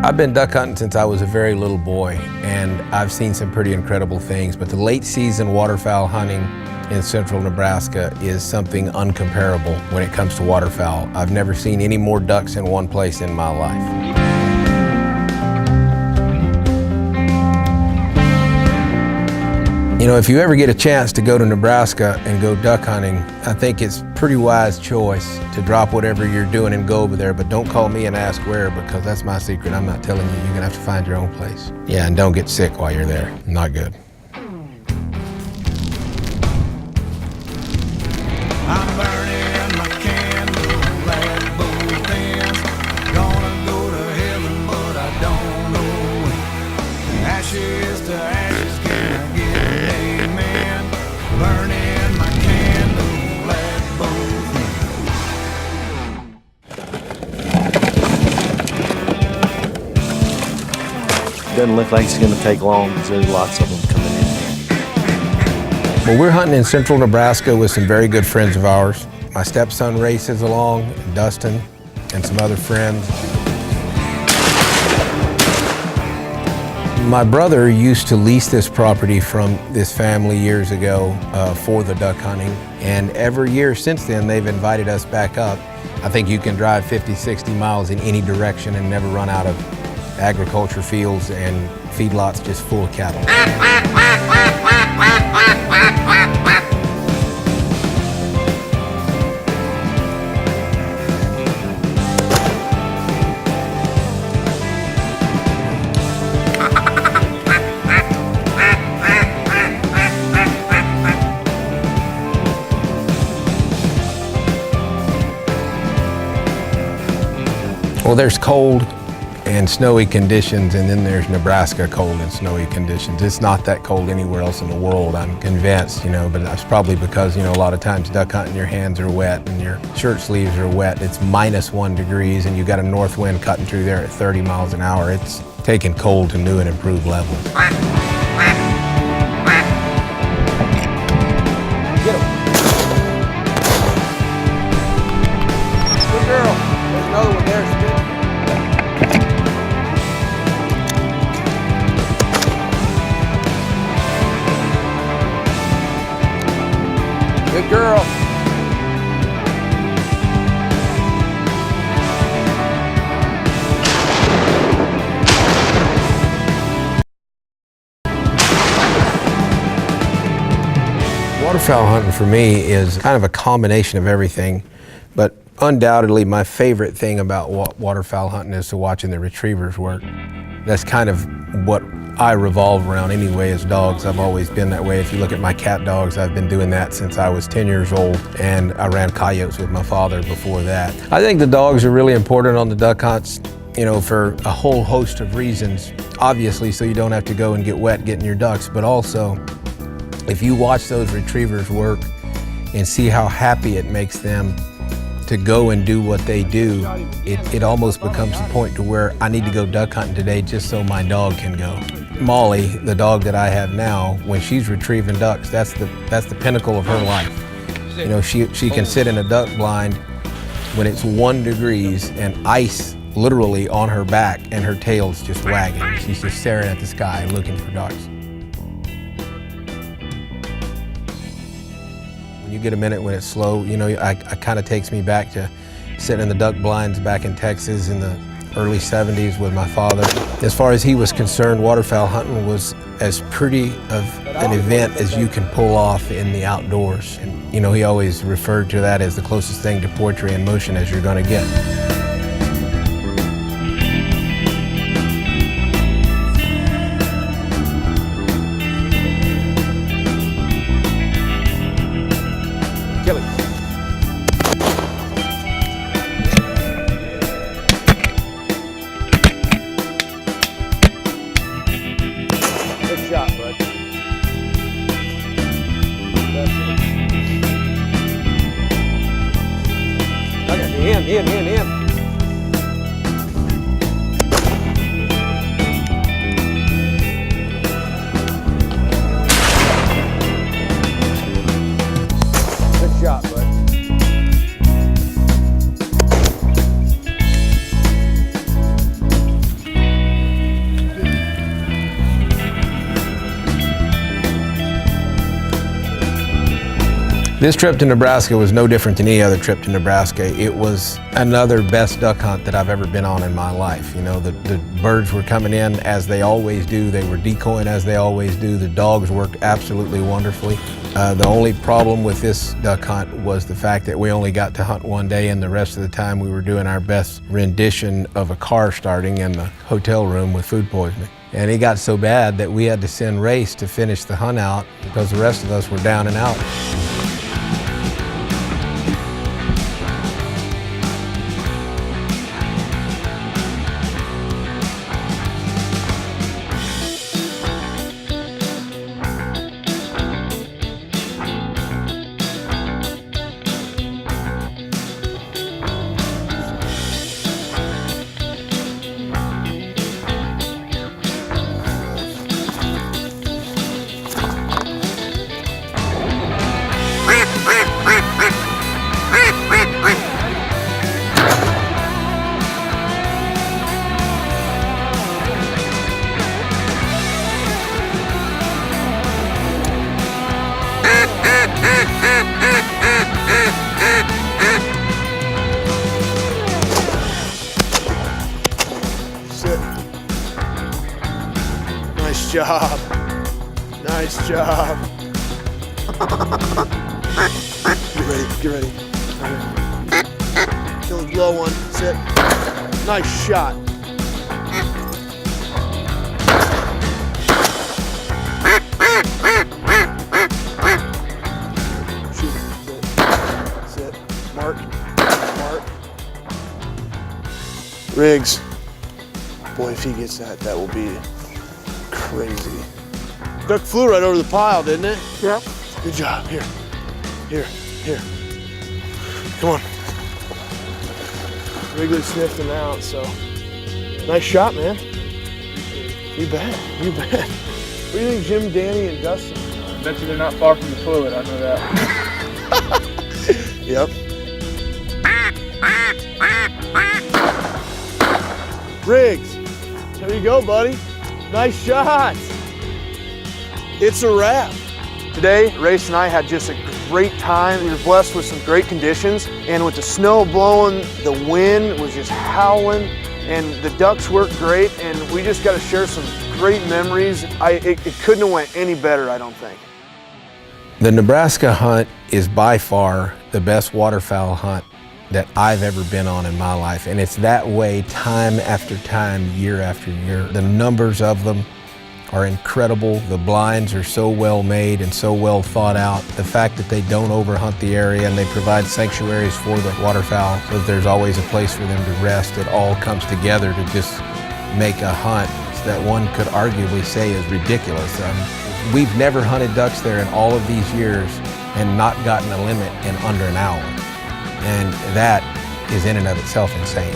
I've been duck hunting since I was a very little boy, and I've seen some pretty incredible things, but the late season waterfowl hunting in central Nebraska is something uncomparable when it comes to waterfowl. I've never seen any more ducks in one place in my life. You know, if you ever get a chance to go to Nebraska and go duck hunting, I think it's a pretty wise choice to drop whatever you're doing and go over there, but don't call me and ask where, because that's my secret. I'm not telling you. You're gonna have to find your own place. Yeah, and don't get sick while you're there. Not good. I'm burning my candle at both ends. Gonna go to heaven, but I don't know when. Ashes to ashes, can I get an amen? Burning my candle at both ends. Doesn't look like it's going to take long because there's lots of them coming in. Well, we're hunting in central Nebraska with some very good friends of ours. My stepson races along, and Dustin, and some other friends. My brother used to lease this property from this family years ago for the duck hunting, and every year since then they've invited us back up. I think you can drive 50, 60 miles in any direction and never run out of agriculture fields and feedlots just full of cattle. Well, there's cold and snowy conditions, and then there's Nebraska cold and snowy conditions. It's not that cold anywhere else in the world, I'm convinced, you know, but that's probably because, you know, a lot of times duck hunting, your hands are wet and your shirt sleeves are wet. It's -1 degrees and you got a north wind cutting through there at 30 miles an hour. It's taking cold to new and improved levels. Get him. Good girl. There's another one there. Good girl. Waterfowl hunting for me is kind of a combination of everything, but undoubtedly my favorite thing about waterfowl hunting is to watching the retrievers work. That's kind of what I revolve around anyway as dogs. I've always been that way. If you look at my cat dogs, I've been doing that since I was 10 years old, and I ran coyotes with my father before that. I think the dogs are really important on the duck hunts, you know, for a whole host of reasons. Obviously, so you don't have to go and get wet getting your ducks, but also if you watch those retrievers work and see how happy it makes them to go and do what they do, it almost becomes a point to where I need to go duck hunting today just so my dog can go. Molly, the dog that I have now, when she's retrieving ducks, that's the pinnacle of her life. You know, she can sit in a duck blind when it's 1 degrees and ice literally on her back and her tail's just wagging. She's just staring at the sky looking for ducks. When you get a minute when it's slow, you know, it kind of takes me back to sitting in the duck blinds back in Texas in the early 70s with my father. As far as he was concerned, waterfowl hunting was as pretty of an event as you can pull off in the outdoors. And, you know, he always referred to that as the closest thing to poetry in motion as you're going to get. Good shot, bud. Okay, in. Good shot, bud. This trip to Nebraska was no different than any other trip to Nebraska. It was another best duck hunt that I've ever been on in my life. You know, the birds were coming in as they always do. They were decoying as they always do. The dogs worked absolutely wonderfully. The only problem with this duck hunt was the fact that we only got to hunt one day, and the rest of the time we were doing our best rendition of a car starting in the hotel room with food poisoning. And it got so bad that we had to send Race to finish the hunt out because the rest of us were down and out. Nice job. Nice job. Get ready. Kill the low one. Sit. Nice shot. Shoot. Sit. Mark. Riggs. Boy, if he gets that, that will be crazy. Duck flew right over the pile, didn't it? Yeah. Good job. Here. Come on. Wrigley sniffed him out, so. Nice shot, man. You bet. What do you think, Jim, Danny, and Dustin? I bet you they're not far from the toilet, I know that. Yep. Riggs, there you go, buddy. Nice shot. It's a wrap. Today, Race and I had just a great time. We were blessed with some great conditions, and with the snow blowing, the wind was just howling, and the ducks worked great, and we just got to share some great memories. It couldn't have went any better, I don't think. The Nebraska hunt is by far the best waterfowl hunt that I've ever been on in my life, and it's that way time after time, year after year. The numbers of them are incredible. The blinds are so well made and so well thought out. The fact that they don't overhunt the area and they provide sanctuaries for the waterfowl so that there's always a place for them to rest. It all comes together to just make a hunt that one could arguably say is ridiculous. We've never hunted ducks there in all of these years and not gotten a limit in under an hour. And that is in and of itself insane.